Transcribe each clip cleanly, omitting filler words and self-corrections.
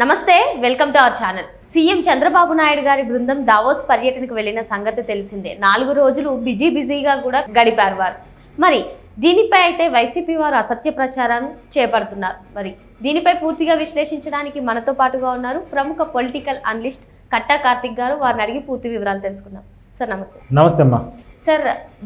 నమస్తే, welcome to our channel. CM Chandrababu Naidu గారి బృందం దావోస్ పర్యటనకు వెళ్లిన సంగతి తెలిసిందే. 4 రోజులు బిజీగా కూడా గడిపారు వారు. మరి దీనిపై అయితే వైసీపీ వారు అసత్య ప్రచారాన్ని చేపడుతున్నారు. మరి దీనిపై పూర్తిగా విశ్లేషించడానికి మనతో పాటుగా ఉన్నారు ప్రముఖ పొలిటికల్ అనలిస్ట్ కట్టా కార్తిక్ గారు. వారిని అడిగి పూర్తి వివరాలు తెలుసుకుందాం. సార్ నమస్తే. నమస్తే అమ్మా. సార్,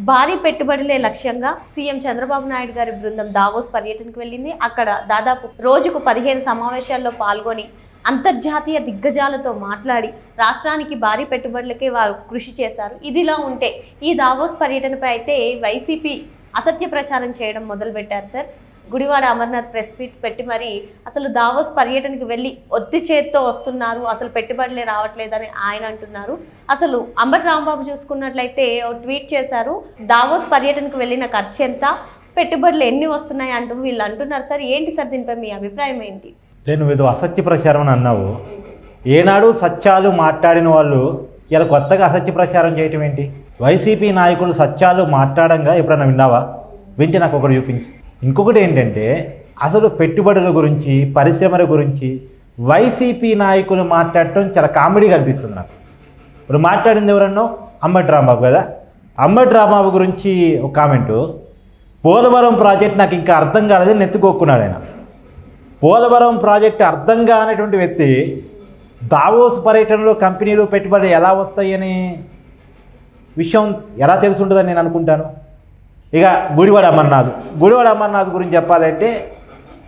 భారీ పెట్టుబడులే లక్ష్యంగా సీఎం చంద్రబాబు నాయుడు గారి బృందం దావోస్ పర్యటనకు వెళ్ళింది. అక్కడ దాదాపు రోజుకు 15 సమావేశాల్లో పాల్గొని అంతర్జాతీయ దిగ్గజాలతో మాట్లాడి రాష్ట్రానికి భారీ పెట్టుబడులకే వారు కృషి చేశారు. ఇదిలా ఉంటే ఈ దావోస్ పర్యటనపై అయితే వైసీపీ అసత్య ప్రచారం చేయడం మొదలుపెట్టారు. Sir, Gudivada Amarnath press meet పెట్టి మరి అసలు దావోస్ పర్యటనకు వెళ్ళి ఒత్తి చేత్తో వస్తున్నారు, అసలు పెట్టుబడులే రావట్లేదని ఆయన అంటున్నారు. అసలు అంబటి రాంబాబు చూసుకున్నట్లయితే ట్వీట్ చేశారు, దావోస్ పర్యటనకు వెళ్ళిన ఖర్చు ఎంత, పెట్టుబడులు ఎన్ని వస్తున్నాయి అంటూ వీళ్ళు అంటున్నారు. సార్, ఏంటి సార్ దీనిపై మీ అభిప్రాయం ఏంటి? నేను ఇది అసత్య ప్రచారం అని అన్నావు. ఏనాడు సత్యాలు మాట్లాడిన వాళ్ళు ఇలా కొత్తగా అసత్య ప్రచారం చేయటం ఏంటి? వైసీపీ నాయకులు సత్యాలు మాట్లాడంగా ఎప్పుడన్నా విన్నావా? వింటే నాకు ఒకటి చూపించి. ఇంకొకటి ఏంటంటే, అసలు పెట్టుబడుల గురించి, పరిశ్రమల గురించి వైసీపీ నాయకులు మాట్లాడటం చాలా కామెడీగా అనిపిస్తుంది నాకు. ఇప్పుడు మాట్లాడింది ఎవరన్నో అంబటి రాంబాబు కదా. అంబటి రాంబాబు గురించి ఒక కామెంటు, పోలవరం ప్రాజెక్ట్ నాకు ఇంకా అర్థం కాలేదని నెత్తుకోక్కున్నాడు ఆయన. పోలవరం ప్రాజెక్టు అర్థం కానటువంటి వ్యక్తి దావోస్ పర్యటనలో కంపెనీలు పెట్టుబడులు ఎలా వస్తాయని విషయం ఎలా తెలిసి ఉంటుందని నేను అనుకుంటాను. ఇక గుడివాడ అమర్నాథ్ గురించి చెప్పాలంటే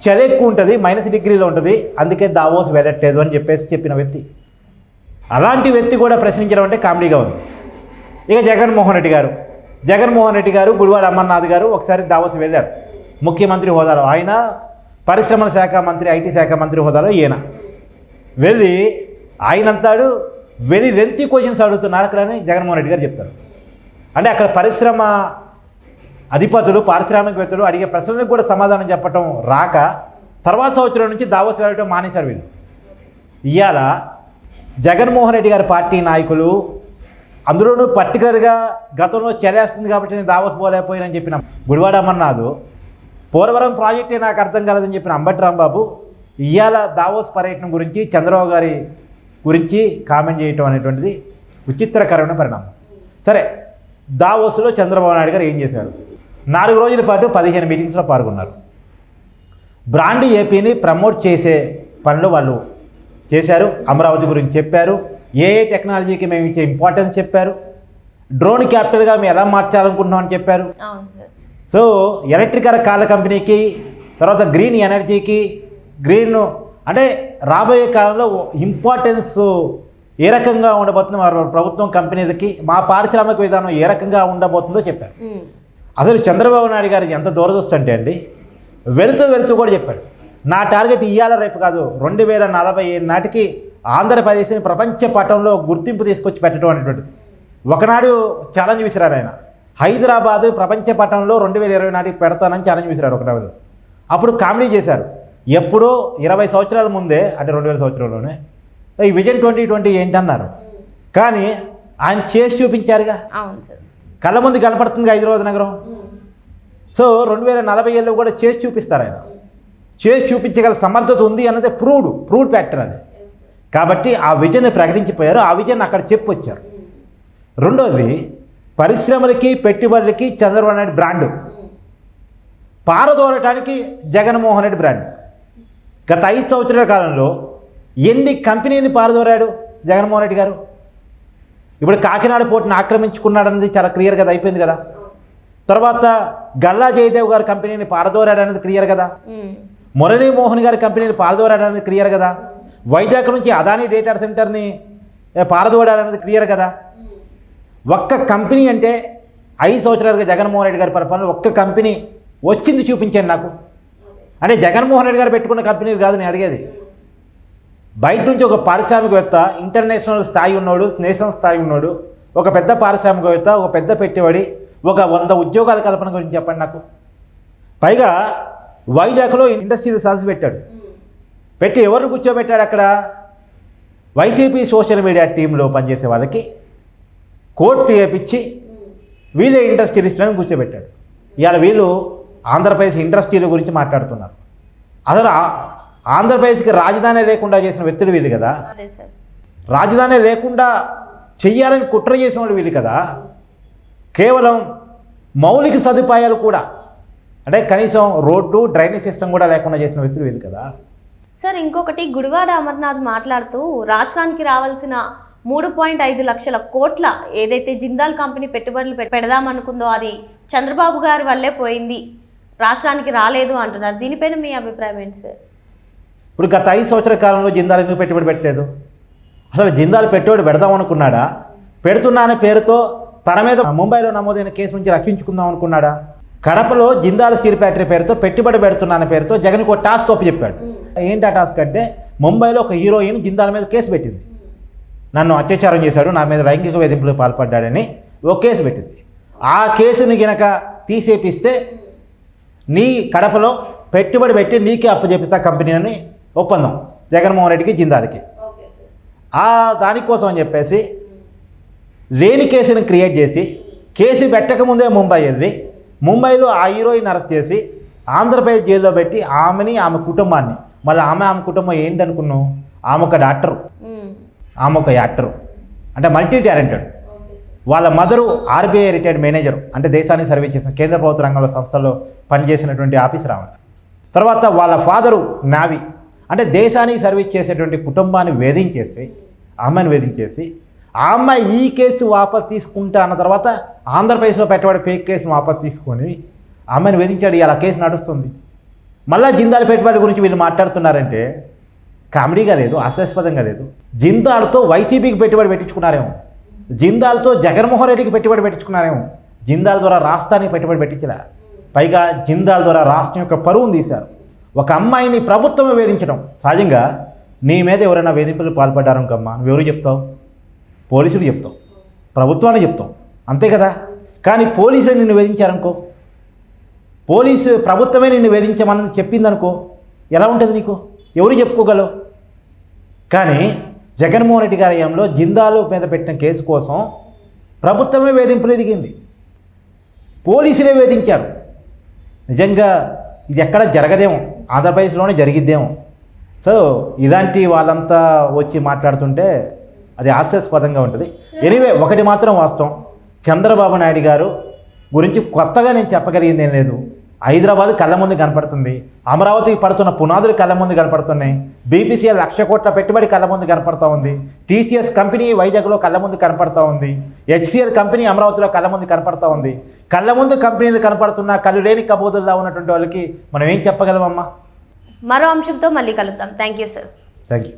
చలి ఎక్కువ ఉంటుంది, -డిగ్రీలో ఉంటుంది, అందుకే దావోస్ వెళ్ళట్లేదు అని చెప్పిన వ్యక్తి. అలాంటి వ్యక్తి కూడా ప్రశ్నించడం అంటే కామెడీగా ఉంది. ఇక జగన్మోహన్ రెడ్డి గారు గుడివాడ అమర్నాథ్ గారు ఒకసారి దావోస్ వెళ్ళారు ముఖ్యమంత్రి హోదాలో. ఆయన పరిశ్రమల శాఖ మంత్రి, ఐటీ శాఖ మంత్రి హోదాలో ఈయన వెళ్ళి ఆయన అంటాడు, వెరీ లెంతీ క్వశ్చన్స్ అడుగుతున్నారు అక్కడ అని జగన్మోహన్ రెడ్డి గారు చెప్తారు. అంటే అక్కడ పరిశ్రమ అధిపతులు, పారిశ్రామికవేత్తలు అడిగే ప్రశ్నలకు కూడా సమాధానం చెప్పడం రాక తర్వాత సంవత్సరం నుంచి దావోస్ వెళ్ళటం మానేశారు వీళ్ళు. ఇవాళ జగన్మోహన్ రెడ్డి గారి పార్టీ నాయకులు, అందులోనూ పర్టికులర్గా గతంలో చెలేస్తుంది కాబట్టి నేను దావోస్ పోలేకపోయానని చెప్పిన గుడివాడ అమర్నాథ్, పోలవరం ప్రాజెక్టే నాకు అర్థం కాలేదని చెప్పిన అంబటి రాంబాబు ఇవాళ దావోస్ పర్యటన గురించి, చంద్రబాబు గారి గురించి కామెంట్ చేయటం అనేటువంటిది విచిత్రకరమైన పరిణామం. సరే, దావోస్లో చంద్రబాబు నాయుడు గారు ఏం చేశారు? 4 రోజుల పాటు 15 మీటింగ్స్లో పాల్గొన్నారు. బ్రాండ్ ఏపీని ప్రమోట్ చేసే పనులు వాళ్ళు చేశారు. అమరావతి గురించి చెప్పారు, ఏ టెక్నాలజీకి మేము ఇచ్చే ఇంపార్టెన్స్ చెప్పారు, డ్రోన్ క్యాపిటల్గా మేము ఎలా మార్చాలనుకుంటున్నామని చెప్పారు. సో ఎలక్ట్రికల్ కార్ల కంపెనీకి, తర్వాత గ్రీన్ ఎనర్జీకి, అంటే రాబోయే కాలంలో ఇంపార్టెన్స్ ఏ రకంగా ఉండబోతుందో ప్రభుత్వం కంపెనీలకి, మా పారిశ్రామిక విధానం ఏ రకంగా ఉండబోతుందో చెప్పారు. అసలు చంద్రబాబు నాయుడు గారికి ఎంత దూరదృష్టి అంటే అండి, వెళుతూ కూడా చెప్పాడు, నా టార్గెట్ ఇవాళ రేపు కాదు, 2047 నాటికి ఆంధ్రప్రదేశ్ని ప్రపంచ పటంలో గుర్తింపు తీసుకొచ్చి పెట్టడం అనేటువంటిది. ఒకనాడు ఛాలెంజ్ విసిరాడు ఆయన, హైదరాబాద్ ప్రపంచ పటంలో 2020 నాటికి పెడతానని ఛాలెంజ్ విసిరాడు ఒకనాడు. అప్పుడు కామెడీ చేశారు. ఎప్పుడో 20 సంవత్సరాల ముందే, అంటే 2000 సంవత్సరంలోనే ఈ విజన్ 2020 ఏంటన్నారు. కానీ ఆయన చేసి చూపించారుగా, కళ్ళ ముందు కనపడుతుంది హైదరాబాద్ నగరం. సో 2047లో కూడా చేసి చూపిస్తారు. ఆయన చేసి చూపించగల సమర్థత ఉంది అన్నది ప్రూవ్డ్ ఫ్యాక్టర్ అది. కాబట్టి ఆ విజన్ని ప్రకటించిపోయారు, ఆ విజన్ అక్కడ చెప్పొచ్చారు. రెండోది, పరిశ్రమలకి పెట్టుబడులకి చంద్రబాబు నాయుడు బ్రాండు, పారదోలటానికి జగన్మోహన్ రెడ్డి బ్రాండ్. గత 5 సంవత్సరాల కాలంలో ఎన్ని కంపెనీని పారదోరాడు జగన్మోహన్ రెడ్డి గారు? ఇప్పుడు కాకినాడ పోర్టును ఆక్రమించుకున్నాడు అనేది చాలా క్లియర్గా అయిపోయింది కదా. తర్వాత గల్లా జయదేవ్ గారి కంపెనీని పారదోరాడు అనేది క్లియర్ కదా. మురళీమోహన్ గారి కంపెనీని పారదోరాడు అనేది క్లియర్ కదా. వైజాగ్ నుంచి అదానీ డేటా సెంటర్ని పారదోరాడు అనేది క్లియర్ కదా. ఒక్క కంపెనీ అంటే 5 సంవత్సరాలుగా జగన్మోహన్ రెడ్డి గారి పరిపాలన ఒక్క కంపెనీ వచ్చింది చూపించండి నాకు. అంటే జగన్మోహన్ రెడ్డి గారు పెట్టుకున్న కంపెనీలు కాదు నేను అడిగేది. బయట నుంచి ఒక పారిశ్రామికవేత్త, ఇంటర్నేషనల్ స్థాయి ఉన్నోడు, నేషనల్ స్థాయి ఉన్నోడు, ఒక పెద్ద పారిశ్రామికవేత్త, ఒక పెద్ద పెట్టుబడి, ఒక 100 ఉద్యోగాల కల్పన గురించి చెప్పండి నాకు. పైగా వైజాగ్లో ఇండస్ట్రియల్ సదస్సు పెట్టి ఎవరిని కూర్చోబెట్టాడు అక్కడ? వైసీపీ సోషల్ మీడియా టీంలో పనిచేసే వాళ్ళకి కోర్టు వేపించి వీళ్ళే ఇండస్ట్రియలిస్టులను కూర్చోబెట్టాడు. ఇవాళ వీళ్ళు ఆంధ్రప్రదేశ్ ఇండస్ట్రీల గురించి మాట్లాడుతున్నారు. అసలు ఆంధ్రప్రదేశ్కి రాజధాని లేకుండా చేసిన వ్యక్తులు వీళ్ళు కదా. అదే సార్. రాజధాని లేకుండా చెయ్యాలని కుట్ర చేసిన వాళ్ళు వీళ్ళు కదా. కేవలం మౌలిక సదుపాయాలు కూడా అంటే కనీసం రోడ్డు డ్రైనేజ్ సిస్టమ్ కూడా లేకుండా చేసిన వ్యక్తులు వీళ్ళు కదా. సార్ ఇంకొకటి, గుడివాడ అమర్నాథ్ మాట్లాడుతూ రాష్ట్రానికి రావాల్సిన 3.5 లక్షల కోట్ల ఏదైతే జిందాల్ కంపెనీ పెట్టుబడులు పెడదామనుకుందో అది చంద్రబాబు గారి వల్లే పోయింది, రాష్ట్రానికి రాలేదు అంటున్నారు. దీనిపైన మీ అభిప్రాయం ఏంటి సార్? ఇప్పుడు గత 5 సంవత్సరాల కాలంలో జిందాల్ ఎందుకు పెట్టుబడి పెట్టలేదు? అసలు జిందాల్ పెట్టుబడి పెడదాం అనుకున్నాడా? పెడుతున్నా అనే పేరుతో తన మీద ముంబైలో నమోదైన కేసు నుంచి రక్షించుకుందాం అనుకున్నాడా? కడపలో జిందాల్ స్టీల్ ఫ్యాక్టరీ పేరుతో పెట్టుబడి పెడుతున్నా అనే పేరుతో జగన్కి ఒక టాస్క్ ఒప్పి చెప్పాడు. ఏంటి ఆ టాస్క్ అంటే, ముంబైలో ఒక హీరోయిన్ జిందాల్ మీద కేసు పెట్టింది. నన్ను అత్యాచారం చేశాడు, నా మీద లైంగిక వేధింపులకు పాల్పడ్డాడని ఒక కేసు పెట్టింది. ఆ కేసుని గనక తీసేపిస్తే నీ కడపలో పెట్టుబడి పెట్టి నీకే అప్పచెప్పిస్తా కంపెనీ అని ఒప్పందం జగన్మోహన్ రెడ్డికి జిందాల్కి. ఆ దానికోసం అని చెప్పేసి లేని కేసుని క్రియేట్ చేసి కేసు పెట్టకముందే ముంబై వెళ్ళి ముంబైలో ఆ హీరోయిన్ అరెస్ట్ చేసి ఆంధ్రప్రదేశ్ జైల్లో పెట్టి ఆమెని ఆమె కుటుంబాన్ని, మళ్ళీ ఆమె కుటుంబం ఏంటనుకున్నావు, ఆమె ఒక డాక్టరు, ఆమె ఒక యాక్టరు, అంటే మల్టీ టాలెంటెడ్. వాళ్ళ మదరు ఆర్బీఐ రిటైర్డ్ మేనేజర్, అంటే దేశానికి సర్వీస్ చేసిన కేంద్ర ప్రభుత్వ రంగంలో సంస్థల్లో పనిచేసినటువంటి ఆఫీసర్ ఆమె. తర్వాత వాళ్ళ ఫాదరు నావీ, అంటే దేశానికి సర్వీస్ చేసేటువంటి కుటుంబాన్ని వేధించేసి అమ్మాయిని వేధించేసి ఆ అమ్మాయి ఈ కేసు వాపసు తీసుకుంటా అన్న తర్వాత ఆంధ్రప్రదేశ్లో పెట్టబడి ఫేక్ కేసును వాపసు తీసుకొని అమ్మాయిని వేధించాడు. ఇలా కేసు నడుస్తుంది. మళ్ళీ జిందాల్ పెట్టుబడి గురించి వీళ్ళు మాట్లాడుతున్నారంటే కామెడీగా లేదు, హాస్యాస్పదంగా లేదు. జిందాల్తో వైసీపీకి పెట్టుబడి పెట్టించుకున్నారేమో, జిందాల్తో జగన్మోహన్ రెడ్డికి పెట్టుబడి పెట్టించుకున్నారేమో, జిందాల్ ద్వారా రాష్ట్రానికి పెట్టుబడి పెట్టించలే. పైగా జిందాల్ ద్వారా రాష్ట్రం యొక్క పరువును తీశారు. ఒక అమ్మాయిని ప్రభుత్వమే వేధించడం. సహజంగా నీ మీద ఎవరైనా వేధింపులు పాల్పడ్డారనుకమ్మా, నువ్వెవరు చెప్తావు? పోలీసులు చెప్తావు, ప్రభుత్వాన్ని చెప్తావు, అంతే కదా. కానీ పోలీసులు నిన్ను వేధించారనుకో, పోలీసు ప్రభుత్వమే నిన్ను వేధించమని చెప్పిందనుకో, ఎలా ఉంటుంది నీకు? ఎవరు చెప్పుకోగలవు? కానీ జగన్మోహన్ రెడ్డి గారి హయాంలో జిందాల్ మీద పెట్టిన కేసు కోసం ప్రభుత్వమే వేధింపులు దిగింది, పోలీసులే వేధించారు. నిజంగా ఇది ఎక్కడ జరగదేమో, ఆంధ్రప్రదేశ్లోనే జరిగిద్దేమో. సో ఇలాంటి వాళ్ళంతా వచ్చి మాట్లాడుతుంటే అది హాస్యాస్పదంగా ఉంటుంది. ఎనీవే ఒకటి మాత్రం వాస్తవం, చంద్రబాబు నాయుడు గారు గురించి కొత్తగా నేను చెప్పగలిగింది ఏం లేదు. హైదరాబాద్ కళ్ళ ముందు కనపడుతుంది, అమరావతికి పడుతున్న పునాదులు కళ్ళ ముందు కనపడుతున్నాయి, బీపీసీఎల్ 1,00,000 కోట్ల పెట్టుబడి కళ్ళ ముందు కనపడుతూ ఉంది, టీసీఎస్ కంపెనీ వైజాగ్లో కళ్ళ ముందు కనపడుతూ ఉంది, హెచ్సిఎల్ కంపెనీ అమరావతిలో కళ్ళ ముందు కనపడుతూ ఉంది. కళ్ళ ముందు కంపెనీలు కనపడుతున్నా కళ్ళు లేని కబోదుల్లా ఉన్నటువంటి వాళ్ళకి మనం ఏం చెప్పగలమమ్మా? మరో అంశంతో మళ్ళీ కలుద్దాం. Thank you sir. Thank you.